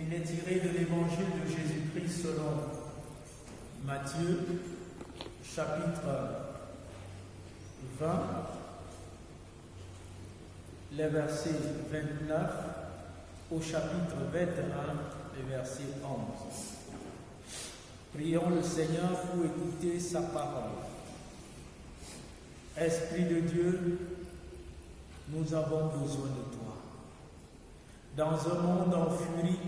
Il est tiré de l'évangile de Jésus-Christ selon Matthieu, chapitre 20, les versets 29 au chapitre 21, les versets 11. Prions le Seigneur pour écouter sa parole. Esprit de Dieu, nous avons besoin de toi. Dans un monde en furie,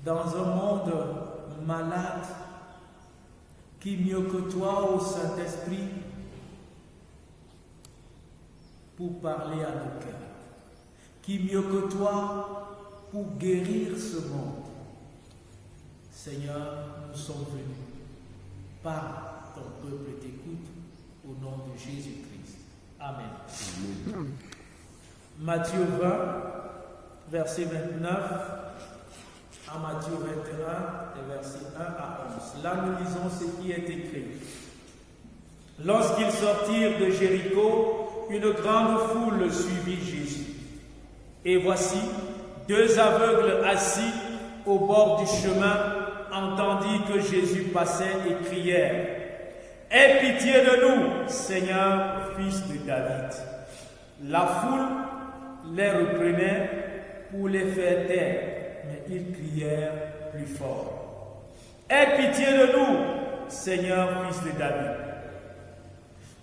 dans un monde malade, qui mieux que toi, ô Saint-Esprit, pour parler à nos cœurs? Qui mieux que toi pour guérir ce monde? Seigneur, nous sommes venus. Parle, ton peuple t'écoute, au nom de Jésus-Christ. Amen. Amen. Matthieu 20, verset 29 à Matthieu 21, les versets 1 à 11. Là, nous lisons ce qui est écrit. Lorsqu'ils sortirent de Jéricho, une grande foule suivit Jésus. Et voici, deux aveugles assis au bord du chemin entendirent que Jésus passait et crièrent: « Aie pitié de nous, Seigneur, fils de David. » La foule les reprenait pour les faire taire, mais ils crièrent plus fort: « Aie pitié de nous, Seigneur, fils de David. »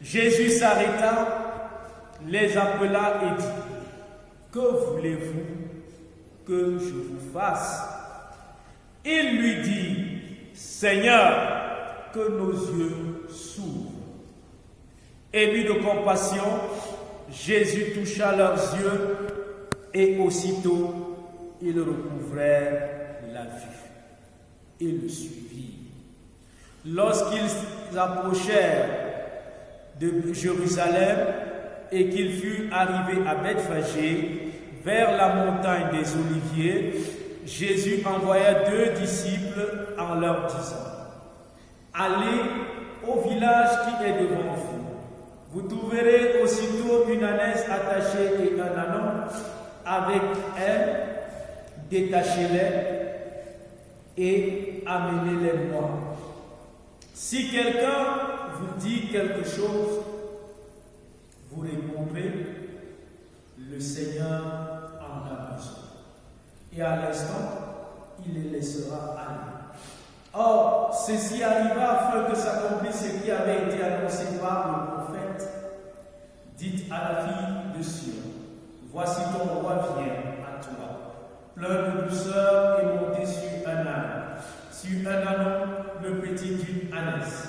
Jésus s'arrêta, les appela et dit: « Que voulez-vous que je vous fasse ?» Il lui dit: « Seigneur, que nos yeux s'ouvrent. » Ému de compassion, Jésus toucha leurs yeux et aussitôt ils recouvrèrent la vue. Ils le suivirent. Lorsqu'ils approchèrent de Jérusalem et qu'ils furent arrivés à Bethphagée, vers la montagne des Oliviers, Jésus envoya deux disciples en leur disant: « Allez au village qui est devant vous. Vous trouverez aussitôt une ânesse attachée et un ânon avec elle. Détachez-les et amenez-les moi. Si quelqu'un vous dit quelque chose, vous répondrez: le Seigneur en a besoin. Et à l'instant, il les laissera aller. » Or, ceci arriva afin que s'accomplisse ce qui avait été annoncé par le prophète. « Dites à la fille de Sion: voici ton roi vient à toi, plein de douceur et monté sur un âne, sur un ânon, le petit d'une ânesse. »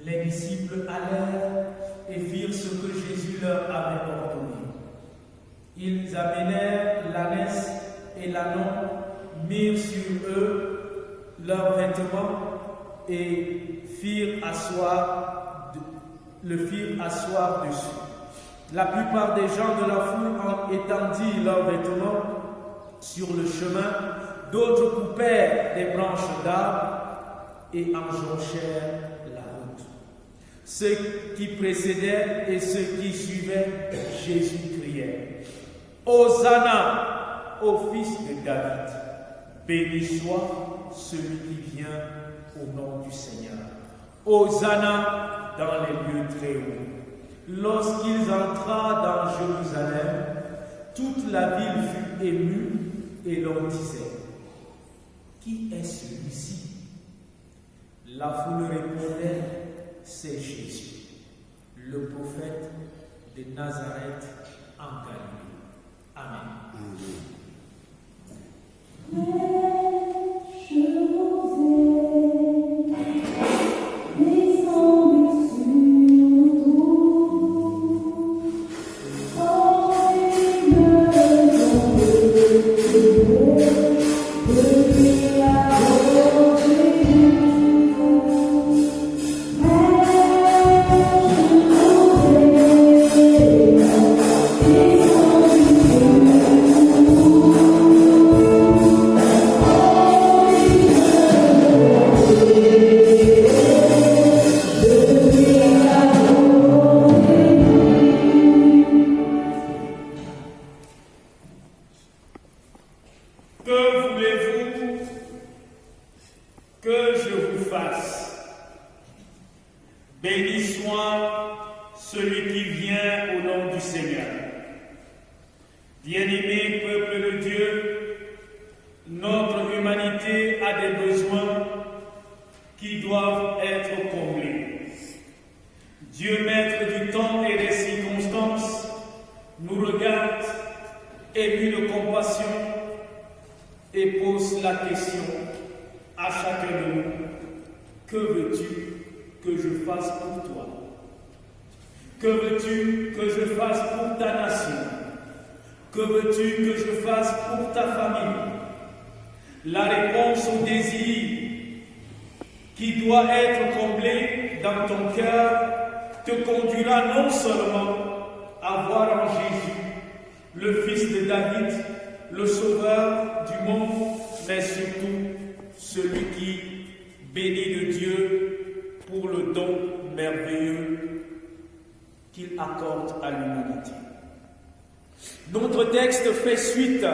Les disciples allèrent et firent ce que Jésus leur avait ordonné. Ils amenèrent l'ânesse et l'ânon, mirent sur eux leurs vêtements et le firent asseoir dessus. La plupart des gens de la foule étendirent leurs vêtements sur le chemin, d'autres coupèrent des branches d'arbres et enjonchèrent la route. Ceux qui précédaient et ceux qui suivaient Jésus criaient: « Hosanna au fils de David! Béni soit celui qui vient au nom du Seigneur. Hosanna dans les lieux très hauts. » Lorsqu'ils entrèrent dans Jérusalem, toute la ville fut émue et l'on disait: « Qui est celui-ci » La foule répondait: « C'est Jésus, le prophète de Nazareth en Galilée. » Amen. Que voulez-vous que je vous fasse? Béni soit celui qui vient au nom du Seigneur. Bien-aimé peuple de Dieu, notre humanité a des besoins qui doivent être comblés. Dieu, maître du temps et des circonstances, nous regarde, ému de compassion, et pose la question à chacun de nous: que veux-tu que je fasse pour toi? Que veux-tu que je fasse pour ta nation? Que veux-tu que je fasse pour ta famille? La réponse au désir qui doit être comblé dans ton cœur te conduira non seulement à voir en Jésus le Fils de David, le Sauveur du monde, mais surtout celui qui bénit de Dieu pour le don merveilleux qu'il accorde à l'humanité. Notre texte fait suite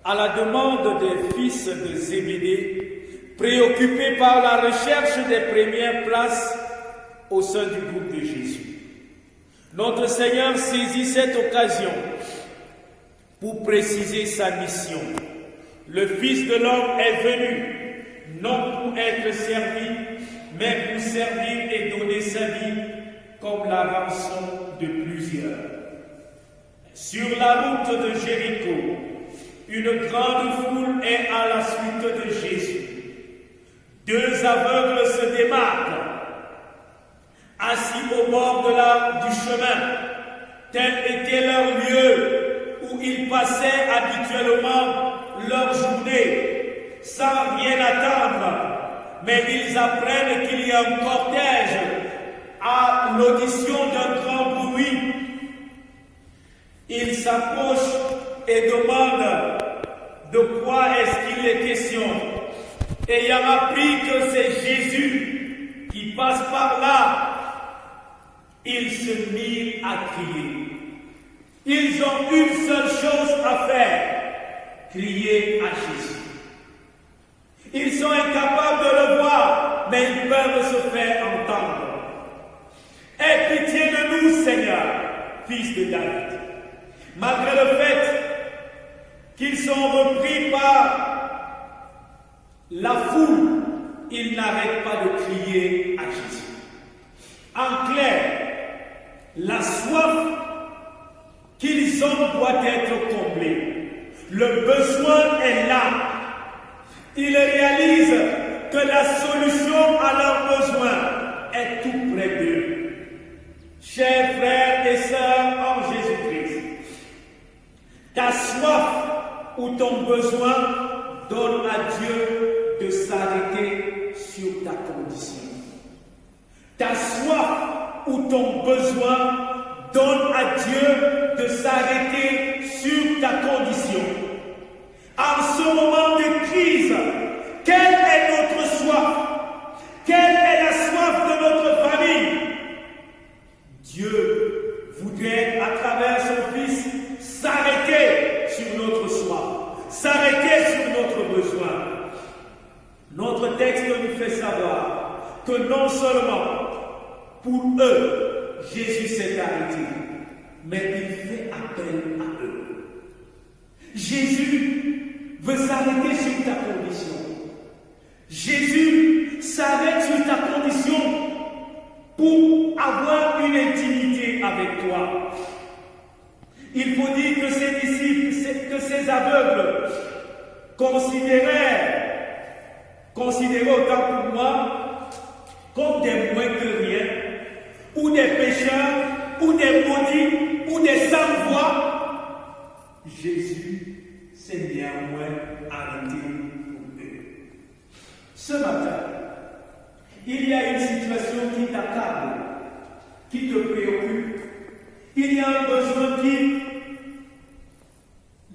à la demande des fils de Zébédée, préoccupés par la recherche des premières places au sein du groupe de Jésus. Notre Seigneur saisit cette occasion pour préciser sa mission. Le Fils de l'homme est venu, non pour être servi, mais pour servir et donner sa vie comme la rançon de plusieurs. Sur la route de Jéricho, une grande foule est à la suite de Jésus. Deux aveugles se démarquent, assis au bord du chemin. Tel était leur lieu où ils passaient habituellement leur journée, sans rien attendre. Mais ils apprennent qu'il y a un cortège à l'audition d'un grand bruit. Ils s'approchent et demandent de quoi est-ce qu'il est question. Ayant appris que c'est Jésus qui passe par là, ils se mirent à crier. Ils ont une seule chose à faire: crier à Jésus. Ils sont incapables de le voir, mais ils peuvent se faire entendre. Aie pitié de nous, Seigneur, fils de David. Malgré le fait qu'ils sont repris par la foule, ils n'arrêtent pas de crier à Jésus. En clair, la soif qu'ils ont doit être comblée. Le besoin est là. Ils réalisent que la solution à leurs besoins est tout près d'eux. Chers frères et sœurs en Jésus-Christ, ta soif ou ton besoin donne à Dieu de s'arrêter sur ta condition. Ta soif ou ton besoin donne à Dieu de s'arrêter sur ta condition. En ce moment de crise, quelle est notre soif? Quelle est la soif de notre famille? Dieu voudrait, à travers son Fils, s'arrêter sur notre soif, s'arrêter sur notre besoin. Notre texte nous fait savoir que non seulement pour eux, Jésus s'est arrêté, mais il fait appel à eux. Jésus veut s'arrêter sur ta condition. Jésus s'arrête sur ta condition pour avoir une intimité avec toi. Il faut dire que ces disciples, que ces aveugles considéraient autant pour moi comme des moins que rien, ou des pécheurs, ou des maudits, ou des sans-voix. Jésus s'est néanmoins arrêté pour eux. Ce matin, il y a une situation qui t'accable, qui te préoccupe. Il y a un besoin qui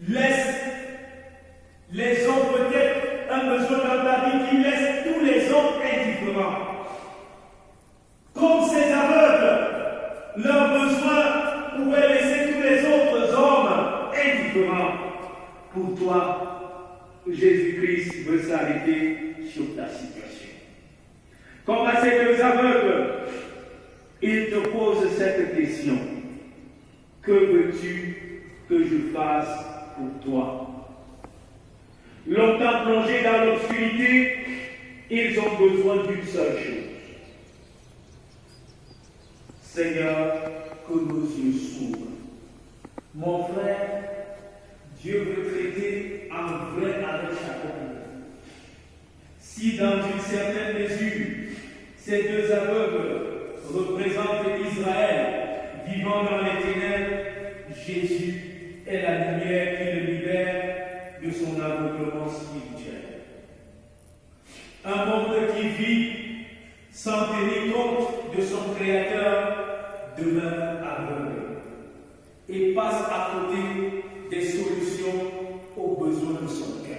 laisse les hommes, peut-être un besoin dans ta vie qui laisse tous les hommes indifférents. Comme ces aveugles, leur besoin pouvait laisser tous les autres hommes indifférents. Pour toi, Jésus-Christ veut s'arrêter sur ta situation. Comme à ces deux aveugles, il te pose cette question. Que veux-tu que je fasse pour toi? Longtemps plongés dans l'obscurité, ils ont besoin d'une seule chose. Seigneur, que nos yeux s'ouvrent. Mon frère, Dieu veut traiter en vrai avec chacun. Si dans une certaine mesure, ces deux aveugles représentent Israël vivant dans les ténèbres, Jésus est la lumière qui le libère de son aveuglement spirituel. Un monde qui vit sans tenir compte de son Créateur demeure aveugle et passe à côté des solutions aux besoins de son cœur.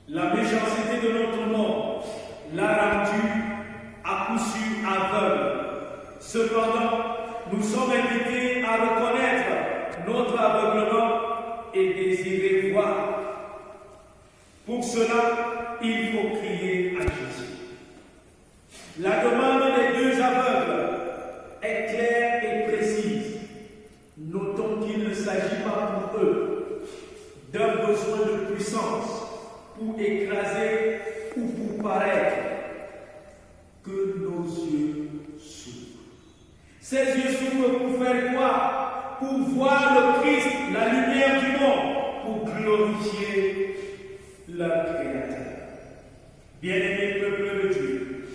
La méchanceté de notre monde l'a rendu à coup sûr aveugle. Cependant, nous sommes invités à reconnaître notre aveuglement et désirer voir. Pour cela, il faut crier à Jésus. La demande des deux aveugles est claire et précise. Notons qu'il ne s'agit pas pour eux d'un besoin de puissance pour écraser ou pour paraître. Que nos yeux s'ouvrent. Ces yeux s'ouvrent pour faire quoi? Pour voir le Christ, la lumière du monde, pour glorifier leur Créateur. Bien-aimés peuple de Dieu,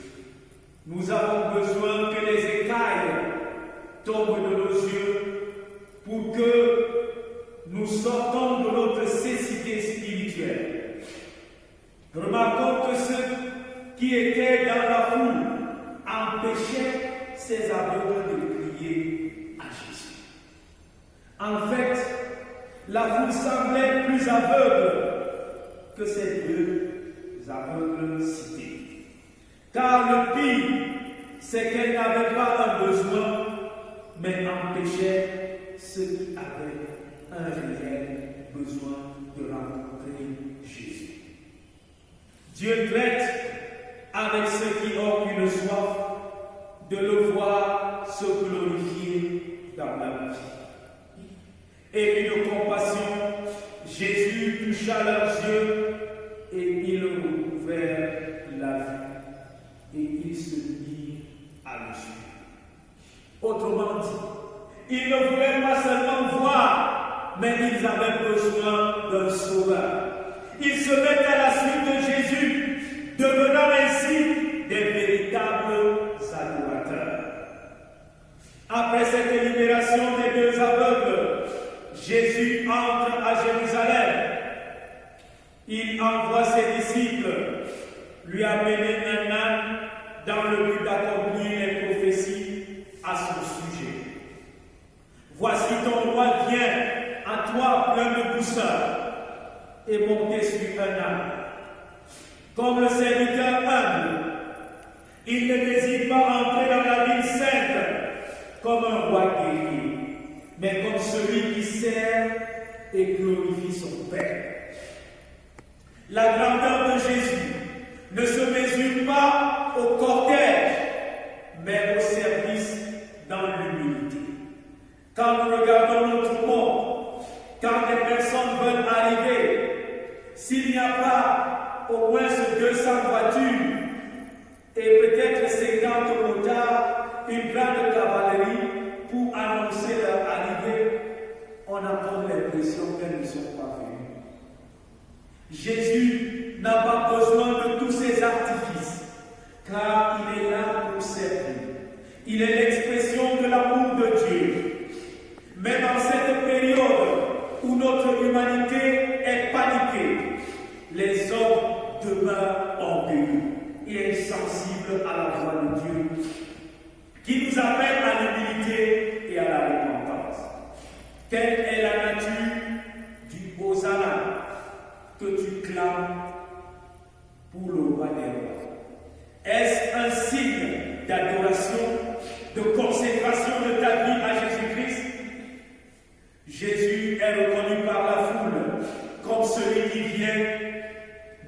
nous avons besoin que les écailles tombent de nos yeux pour que nous sortons de notre cécité spirituelle. Remarquons que ceux qui étaient dans la foule empêchaient ces aveugles de crier à Jésus. En fait, la foule semblait plus aveugle que ces deux aveugles cités. Car le pire, c'est qu'elle n'avait pas un besoin, mais empêchait ceux qui avaient un réel besoin de rencontrer Jésus. Dieu traite avec ceux qui ont une soif de le voir se glorifier dans la vie. Et une compassion, Jésus toucha leurs yeux et il recouvert la vue. Et ils se mirent à le suivre. Autrement dit, ils ne voulaient pas seulement voir, mais ils avaient besoin d'un sauveur. Ils se mettent à la suite de Jésus, devenant ainsi des véritables adorateurs. Après cette libération des deux aveugles, Jésus entre à Jérusalem. Il envoie ses disciples lui amener un âne dans le but d'accomplir les prophéties à son sujet. Voici ton roi vient à toi plein de douceur et monté sur un âne. Comme le serviteur humble, il ne désire pas entrer dans la ville sainte comme un roi guerrier, mais comme celui qui sert et glorifie son Père. La grandeur de Jésus ne se mesure pas au cortège, mais au service dans l'humilité. Quand nous regardons notre monde, quand des personnes veulent arriver, s'il n'y a pas au moins 200 voitures et peut-être 50 motards, une grande cavalerie pour annoncer leur arrivée, on a comme l'impression qu'elles ne sont pas venues. Jésus n'a pas besoin de tous ces artifices, car il est là pour servir. Il est l'expression de l'amour de Dieu. Mais dans cette période où notre humanité est paniquée, les hommes demeurent orgueilleux et insensibles à la voix de Dieu, qui nous appelle à l'humilité et à la repentance. Telle est la nature du Hosanna que tu clames pour le roi des rois. Est-ce un signe d'adoration, de consécration de ta vie à Jésus-Christ? Jésus est reconnu par la foule comme celui qui vient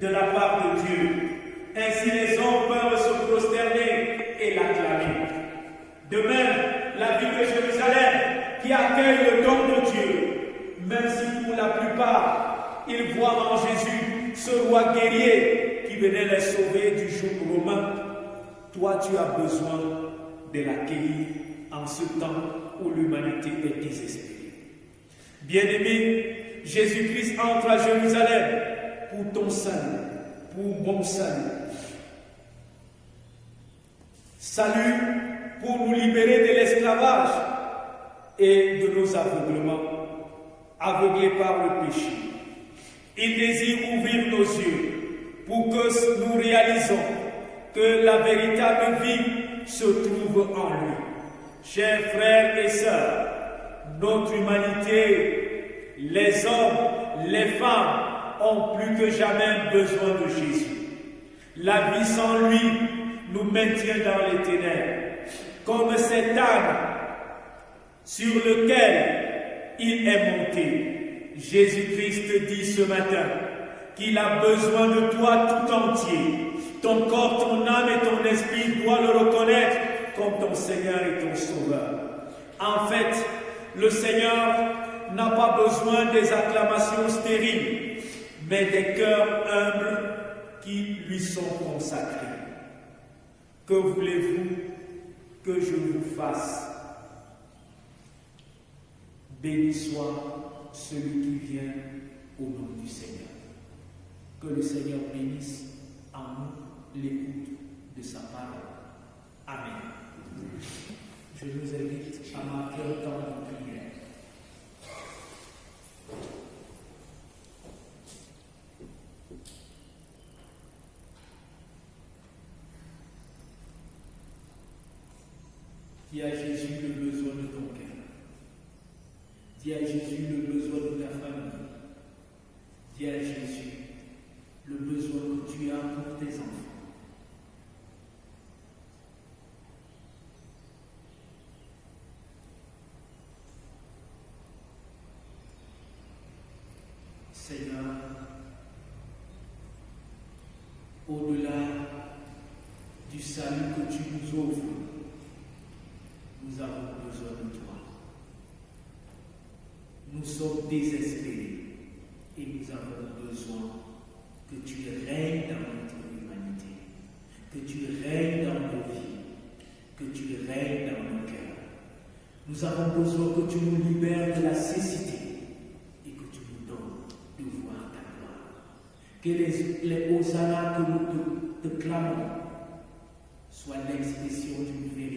de la part de Dieu. Ainsi les hommes peuvent se prosterner et l'acclamer. De même, la ville de Jérusalem qui accueille le don de Dieu, même si pour la plupart, ils voient en Jésus ce roi guerrier qui venait les sauver du joug romain, toi tu as besoin de l'accueillir en ce temps où l'humanité est désespérée. Bien-aimé, Jésus-Christ entre à Jérusalem pour ton salut, pour mon salut. Salut pour nous libérer de l'esclavage et de nos aveuglements, aveuglés par le péché. Il désire ouvrir nos yeux pour que nous réalisons que la véritable vie se trouve en lui. Chers frères et sœurs, notre humanité, les hommes, les femmes ont plus que jamais besoin de Jésus. La vie sans lui nous maintient dans les ténèbres, comme cet âne sur lequel il est monté. Jésus-Christ dit ce matin qu'il a besoin de toi tout entier. Ton corps, ton âme et ton esprit doivent le reconnaître comme ton Seigneur et ton Sauveur. En fait, le Seigneur n'a pas besoin des acclamations stériles, mais des cœurs humbles qui lui sont consacrés. Que voulez-vous que je vous fasse? Béni soit celui qui vient au nom du Seigneur. Que le Seigneur bénisse en nous l'écoute de sa parole. Amen. Je vous invite à marquer un temps de prière. Dis à Jésus le besoin de ton cœur. Dis à Jésus le besoin de ta famille. Dis à Jésus le besoin que tu as pour tes enfants. Seigneur, au-delà du salut que tu nous offres, nous avons besoin de toi. Nous sommes désespérés et nous avons besoin que tu règnes dans notre humanité, que tu règnes dans nos vies, que tu règnes dans nos cœurs. Nous avons besoin que tu nous libères de la cécité et que tu nous donnes de voir ta gloire. Que les hosannas que nous te clamons soient l'expression d'une vérité